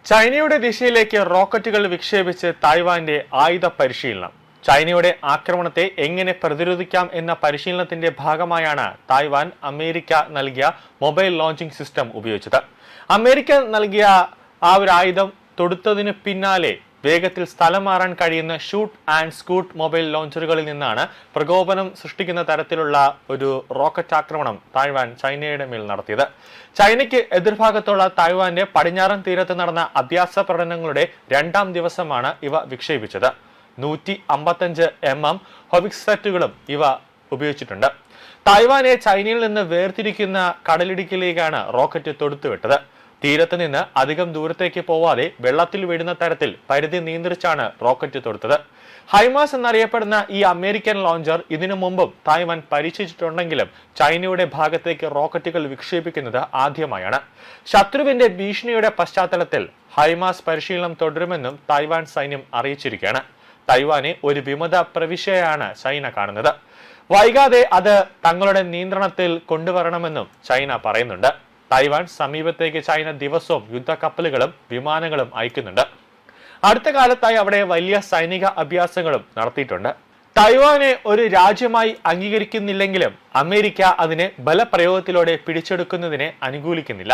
ചൈനയുടെ ദിശയിലേക്ക് റോക്കറ്റുകൾ വിക്ഷേപിച്ച് തായ്വാന്റെ ആയുധ പരിശീലനം. ചൈനയുടെ ആക്രമണത്തെ എങ്ങനെ പ്രതിരോധിക്കാം എന്ന പരിശീലനത്തിന്റെ ഭാഗമായാണ് തായ്വാൻ അമേരിക്ക നൽകിയ മൊബൈൽ ലോഞ്ചിംഗ് സിസ്റ്റം ഉപയോഗിച്ചത്. അമേരിക്ക നൽകിയ ആ ഒരു ആയുധം തൊടുത്തതിന് പിന്നാലെ വേഗത്തിൽ സ്ഥലം മാറാൻ കഴിയുന്ന ഷൂട്ട് ആൻഡ് സ്കൂട്ട് മൊബൈൽ ലോഞ്ചറുകളിൽ നിന്നാണ് പ്രകോപനം സൃഷ്ടിക്കുന്ന തരത്തിലുള്ള ഒരു റോക്കറ്റ് ആക്രമണം തായ്വാൻ ചൈനയുടെ മേൽ നടത്തിയത്. ചൈനയ്ക്ക് എതിർഭാഗത്തുള്ള തായ്വാന്റെ പടിഞ്ഞാറൻ തീരത്ത് നടന്ന അഭ്യാസ പ്രകടനങ്ങളുടെ രണ്ടാം ദിവസമാണ് ഇവ വിക്ഷേപിച്ചത്. 155 mm ഹൊവിക്സറ്റുകളും ഇവ ഉപയോഗിച്ചിട്ടുണ്ട്. തായ്വാനെ ചൈനയിൽ നിന്ന് വേർതിരിക്കുന്ന കടലിടുക്കിലേക്കാണ് റോക്കറ്റ് തൊടുത്തുവിട്ടത്. തീരത്ത് നിന്ന് അധികം ദൂരത്തേക്ക് പോവാതെ വെള്ളത്തിൽ വീഴുന്ന തരത്തിൽ പരിധി നിയന്ത്രിച്ചാണ് റോക്കറ്റ് തൊടുത്തത്. ഹൈമാസ് എന്നറിയപ്പെടുന്ന ഈ അമേരിക്കൻ ലോഞ്ചർ ഇതിനു മുമ്പും തായ്വാൻ പരീക്ഷിച്ചിട്ടുണ്ടെങ്കിലും ചൈനയുടെ ഭാഗത്തേക്ക് റോക്കറ്റുകൾ വിക്ഷേപിക്കുന്നത് ആദ്യമായാണ്. ശത്രുവിന്റെ ഭീഷണിയുടെ പശ്ചാത്തലത്തിൽ ഹൈമാസ് പരിശീലനം തുടരുമെന്നും തായ്വാൻ സൈന്യം അറിയിച്ചിരിക്കുകയാണ്. തായ്വാനെ ഒരു വിമത പ്രവിശ്യയാണ് ചൈന കാണുന്നത്. വൈകാതെ അത് തങ്ങളുടെ നിയന്ത്രണത്തിൽ കൊണ്ടുവരണമെന്നും ചൈന പറയുന്നുണ്ട്. തായ്വാൻ സമീപത്തേക്ക് ചൈന ദിവസവും യുദ്ധക്കപ്പലുകളും വിമാനങ്ങളും അയക്കുന്നുണ്ട്. അടുത്ത കാലത്തായി അവിടെ വലിയ സൈനിക അഭ്യാസങ്ങളും നടത്തിയിട്ടുണ്ട്. തായ്വാനെ ഒരു രാജ്യമായി അംഗീകരിക്കുന്നില്ലെങ്കിലും അമേരിക്ക അതിനെ ബലപ്രയോഗത്തിലൂടെ പിടിച്ചെടുക്കുന്നതിനെ അനുകൂലിക്കുന്നില്ല.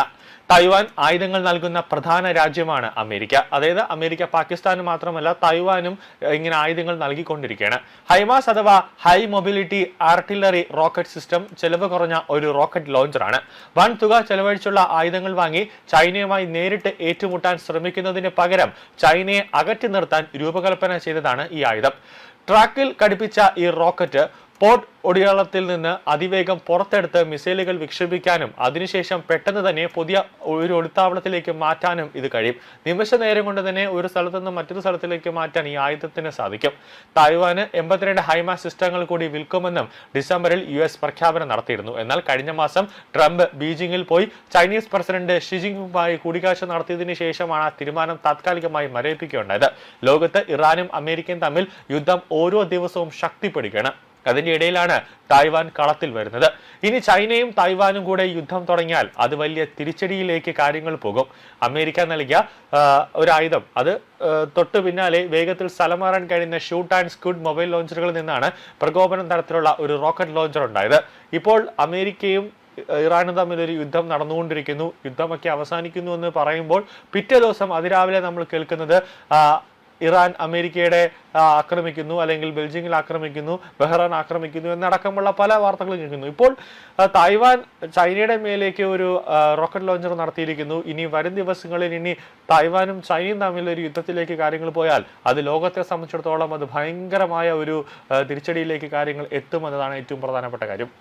തായ്വാൻ ആയുധങ്ങൾ നൽകുന്ന പ്രധാന രാജ്യമാണ് അമേരിക്ക. അതായത് അമേരിക്ക പാകിസ്ഥാന് മാത്രമല്ല തായ്വാനും ഇങ്ങനെ ആയുധങ്ങൾ നൽകിക്കൊണ്ടിരിക്കുകയാണ്. ഹൈമാസ് അഥവാ high mobility artillery rocket system ചെലവ് കുറഞ്ഞ ഒരു റോക്കറ്റ് ലോഞ്ചറാണ്. വൻ തുക ചെലവഴിച്ചുള്ള ആയുധങ്ങൾ വാങ്ങി ചൈനയുമായി നേരിട്ട് ഏറ്റുമുട്ടാൻ ശ്രമിക്കുന്നതിന് പകരം ചൈനയെ അകറ്റി നിർത്താൻ രൂപകൽപ്പന ചെയ്തതാണ് ഈ ആയുധം. ട്രാക്കിൽ ഘടിപ്പിച്ച ഈ റോക്കറ്റ് പോർട്ട് ഒടിയാളത്തിൽ നിന്ന് അതിവേഗം പുറത്തെടുത്ത് മിസൈലുകൾ വിക്ഷേപിക്കാനും അതിനുശേഷം പെട്ടെന്ന് തന്നെ പുതിയ ഒരു ഒളിത്താവളത്തിലേക്ക് മാറ്റാനും ഇത് കഴിയും. നിമിഷ നേരം കൊണ്ട് തന്നെ ഒരു സ്ഥലത്തു നിന്ന് മറ്റൊരു സ്ഥലത്തിലേക്ക് മാറ്റാൻ ഈ ആയുധത്തിന് സാധിക്കും. തായ്വാന് 82 ഹൈമാസ് സിസ്റ്റങ്ങൾ കൂടി വിൽക്കുമെന്നും ഡിസംബറിൽ US പ്രഖ്യാപനം നടത്തിയിരുന്നു. എന്നാൽ കഴിഞ്ഞ മാസം ട്രംപ് ബീജിംഗിൽ പോയി ചൈനീസ് പ്രസിഡന്റ് ഷി ജിൻപിങ്ങുമായി കൂടിക്കാഴ്ച നടത്തിയതിനു ശേഷമാണ് ആ തീരുമാനം താത്കാലികമായി മരവിപ്പിക്കുകയുണ്ടായത്. ലോകത്ത് ഇറാനും അമേരിക്കയും തമ്മിൽ യുദ്ധം ഓരോ ദിവസവും ശക്തിപ്പെടുകയാണ്. അതിന്റെ ഇടയിലാണ് തായ്വാൻ കളത്തിൽ വരുന്നത്. ഇനി ചൈനയും തായ്വാനും കൂടെ യുദ്ധം തുടങ്ങിയാൽ അത് വലിയ തിരിച്ചടിയിലേക്ക് കാര്യങ്ങൾ പോകും. അമേരിക്ക നൽകിയ ഒരു ആയുധം അത് തൊട്ടു പിന്നാലെ വേഗത്തിൽ സ്ഥലം മാറാൻ കഴിയുന്ന ഷൂട്ട് ആൻഡ് സ്കൂട്ട് മൊബൈൽ ലോഞ്ചറുകളിൽ നിന്നാണ് പ്രകോപനം തരത്തിലുള്ള ഒരു റോക്കറ്റ് ലോഞ്ചർ ഉണ്ടായത്. ഇപ്പോൾ അമേരിക്കയും ഇറാനും തമ്മിലൊരു യുദ്ധം നടന്നുകൊണ്ടിരിക്കുന്നു. യുദ്ധമൊക്കെ അവസാനിക്കുന്നു എന്ന് പറയുമ്പോൾ പിറ്റേ ദിവസം അതിരാവിലെ നമ്മൾ കേൾക്കുന്നത് ഇറാൻ അമേരിക്കയുടെ ആക്രമിക്കുന്നു, അല്ലെങ്കിൽ ബെൽജിയമിൽ ആക്രമിക്കുന്നു, ബഹ്റൈൻ ആക്രമിക്കുന്നു എന്നടക്കമുള്ള പല വാർത്തകളും കേൾക്കുന്നു. ഇപ്പോൾ തായ്വാൻ ചൈനയുടെ മേലേക്ക് ഒരു റോക്കറ്റ് ലോഞ്ചർ നടത്തിയിരിക്കുന്നു. ഇനി വരും ദിവസങ്ങളിൽ തായ്വാനും ചൈനയും തമ്മിലൊരു യുദ്ധത്തിലേക്ക് കാര്യങ്ങൾ പോയാൽ അത് ലോകത്തെ സംബന്ധിച്ചിടത്തോളം അത് ഭയങ്കരമായ ഒരു തിരിച്ചടിയിലേക്ക് കാര്യങ്ങൾ എത്തുമെന്നതാണ് ഏറ്റവും പ്രധാനപ്പെട്ട കാര്യം.